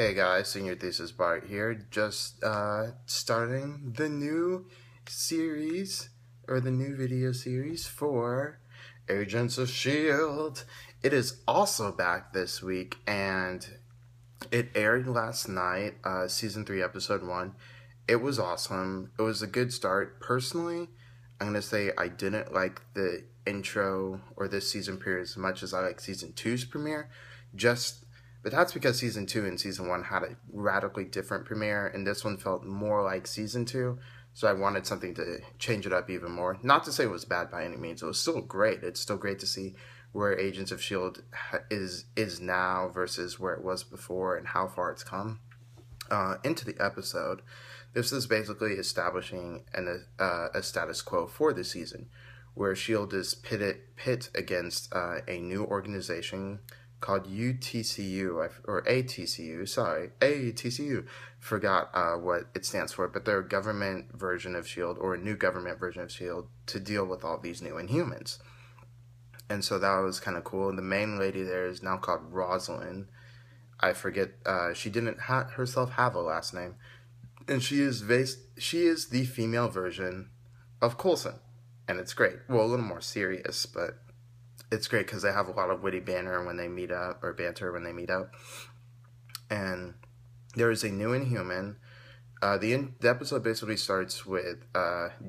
Hey guys, Senior Thesis Bart here. Just starting the new series, or the new video series for Agents of S.H.I.E.L.D. It is also back this week, and it aired last night, Season 3, Episode 1. It was awesome. It was a good start. Personally, I'm going to say I didn't like the intro or this season premiere as much as I like Season 2's premiere. But that's because Season 2 and Season 1 had a radically different premiere, and this one felt more like Season 2, so I wanted something to change it up even more. Not to say it was bad by any means. It was still great. It's still great to see where Agents of S.H.I.E.L.D. is now versus where it was before and how far it's come. Into the episode, this is basically establishing a status quo for the season, where S.H.I.E.L.D. is pit against a new organization called UTCU, or ATCU, sorry, ATCU. Forgot what it stands for, but they're a government version of S.H.I.E.L.D., or a new government version of S.H.I.E.L.D., to deal with all these new Inhumans. And so that was kind of cool. The main lady there is now called Rosalind. I forget, she didn't herself have a last name. And she is the female version of Coulson. And it's great. Well, a little more serious, but it's great because they have a lot of witty banter when they meet up, or banter when they meet up. And there is a new Inhuman. The episode basically starts with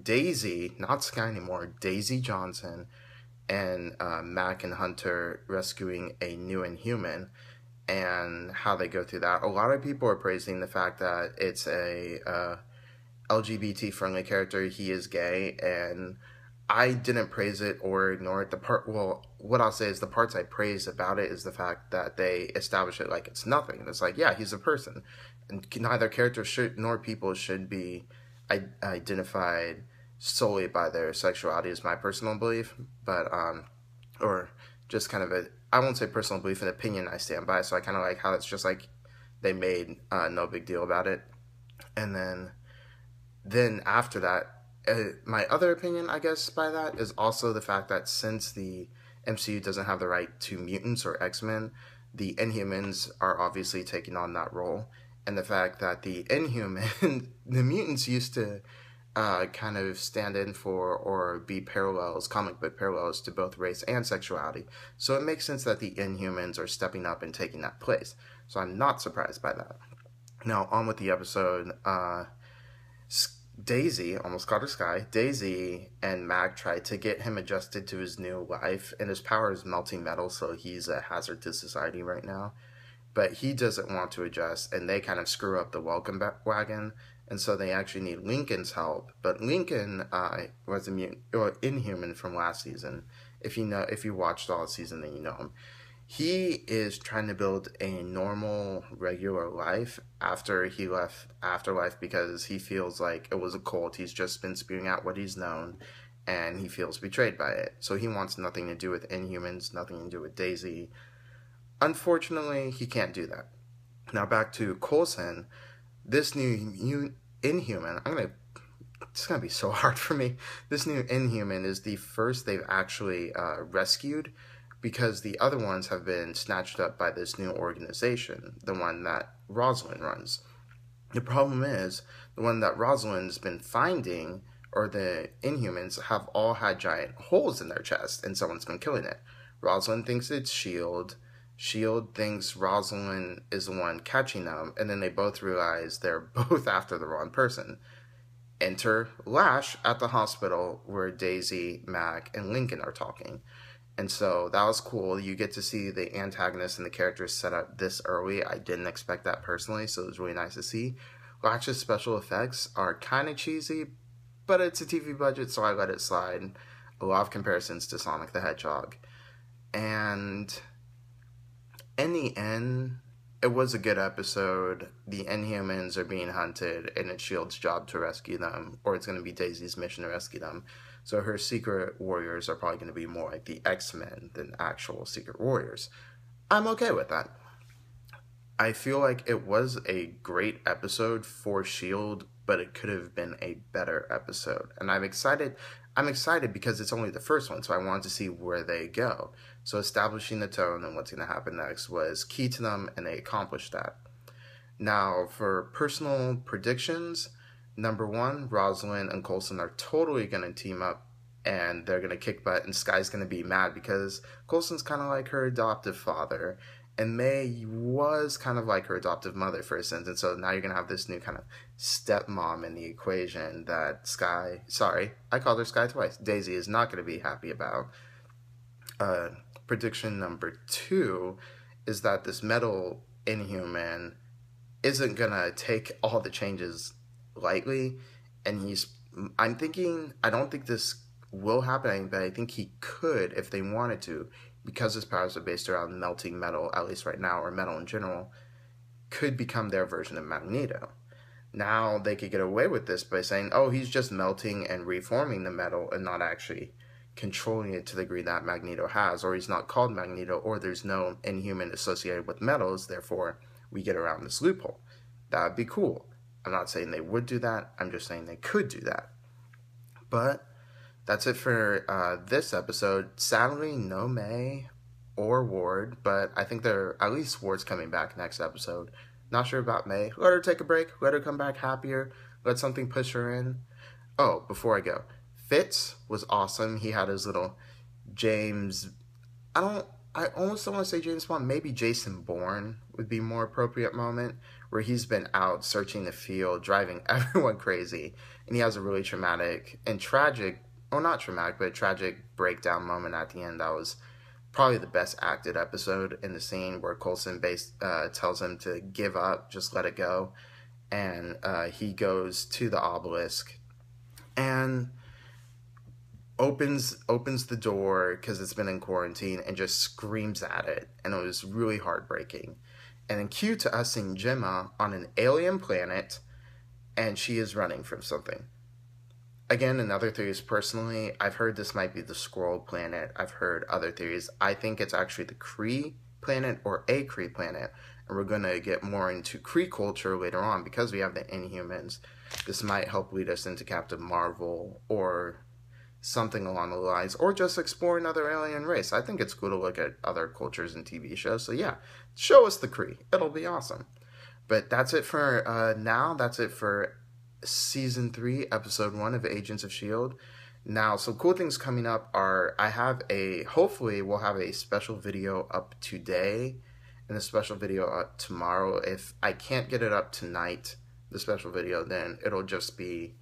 Daisy, not Skye anymore, Daisy Johnson, and Mac and Hunter rescuing a new Inhuman, and how they go through that. A lot of people are praising the fact that it's a LGBT friendly character. He is gay, and I didn't praise it or ignore it. What I'll say is the parts I praise about it is the fact that they establish it like it's nothing. It's like, yeah, he's a person, and neither character nor people should be identified solely by their sexuality, is my personal belief. But or just kind of I won't say personal belief, an opinion I stand by. So I kind of like how it's just like they made no big deal about it. And then after that, my other opinion, I guess, by that is also the fact that since the MCU doesn't have the right to mutants or X-Men, the Inhumans are obviously taking on that role. And the fact that the the mutants used to kind of stand in for or be comic book parallels to both race and sexuality. So it makes sense that the Inhumans are stepping up and taking that place. So I'm not surprised by that. Now, on with the episode. Daisy, almost called her Skye, Daisy and Mac try to get him adjusted to his new life, and his power is melting metal, so he's a hazard to society right now. But he doesn't want to adjust, and they kind of screw up the welcome wagon, and so they actually need Lincoln's help. But Lincoln was a mutant, or Inhuman from last season. If you watched all the season, then you know him. He is trying to build a normal, regular life after he left Afterlife because he feels like it was a cult. He's just been spewing out what he's known, and he feels betrayed by it. So he wants nothing to do with Inhumans, nothing to do with Daisy. Unfortunately, he can't do that. Now back to Coulson. This new Inhuman, it's going to be so hard for me. This new Inhuman is the first they've actually rescued, because the other ones have been snatched up by this new organization, the one that Rosalind runs. The problem is, the one that Rosalind's been finding, or the Inhumans, have all had giant holes in their chest, and someone's been killing it. Rosalind thinks it's S.H.I.E.L.D. S.H.I.E.L.D. thinks Rosalind is the one catching them, and then they both realize they're both after the wrong person. Enter Lash at the hospital, where Daisy, Mac, and Lincoln are talking. And so that was cool. You get to see the antagonist and the characters set up this early. I didn't expect that personally, so it was really nice to see. Lash's special effects are kind of cheesy, but it's a TV budget, so I let it slide. A lot of comparisons to Sonic the Hedgehog. And in the end, it was a good episode. The Inhumans are being hunted, and it's S.H.I.E.L.D.'s job to rescue them, or it's going to be Daisy's mission to rescue them. So her secret warriors are probably going to be more like the X-Men than actual secret warriors. I'm okay with that. I feel like it was a great episode for S.H.I.E.L.D., but it could have been a better episode. And I'm excited because it's only the first one, so I wanted to see where they go. So establishing the tone and what's going to happen next was key to them, and they accomplished that. Now, for personal predictions, number one, Rosalind and Coulson are totally going to team up and they're going to kick butt, and Skye's going to be mad because Coulson's kind of like her adoptive father, and May was kind of like her adoptive mother for a sense, and so now you're going to have this new kind of stepmom in the equation that Skye, sorry, I called her Skye twice, Daisy is not going to be happy about. Prediction number two is that this metal Inhuman isn't going to take all the changes lightly, and I don't think this will happen, but I think he could if they wanted to, because his powers are based around melting metal, at least right now, or metal in general, could become their version of Magneto. Now they could get away with this by saying, oh, he's just melting and reforming the metal and not actually controlling it to the degree that Magneto has, or he's not called Magneto, or there's no Inhuman associated with metals, therefore we get around this loophole. That would be cool. I'm not saying they would do that, I'm just saying they could do that. But that's it for this episode. Sadly, no May or Ward, but I think at least Ward's coming back next episode. Not sure about May. Let her take a break. Let her come back happier. Let something push her in. Oh, before I go, Fitz was awesome. He had his little James... I almost don't want to say James Bond. Maybe Jason Bourne would be more appropriate moment, where he's been out searching the field, driving everyone crazy, and he has a really traumatic and tragic, or not traumatic, but a tragic breakdown moment at the end. That was probably the best acted episode, in the scene where Coulson tells him to give up, just let it go, and he goes to the obelisk and opens the door because it's been in quarantine and just screams at it, and it was really heartbreaking. And then cue to us seeing Gemma on an alien planet, and she is running from something. Again, in other theories, personally, I've heard this might be the Skrull planet. I've heard other theories. I think it's actually the Kree planet or a Kree planet, and we're going to get more into Kree culture later on because we have the Inhumans. This might help lead us into Captain Marvel or something along the lines, or just explore another alien race. I think it's cool to look at other cultures and TV shows, so yeah, show us the Kree. It'll be awesome. But that's it for now. That's it for Season 3, Episode 1 of Agents of S.H.I.E.L.D. Now, some cool things coming up are, hopefully we'll have a special video up today, and a special video up tomorrow. If I can't get it up tonight, the special video, then it'll just be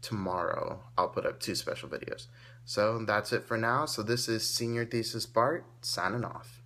tomorrow. I'll put up 2 special videos. So that's it for now. So this is Senior Thesis Bart signing off.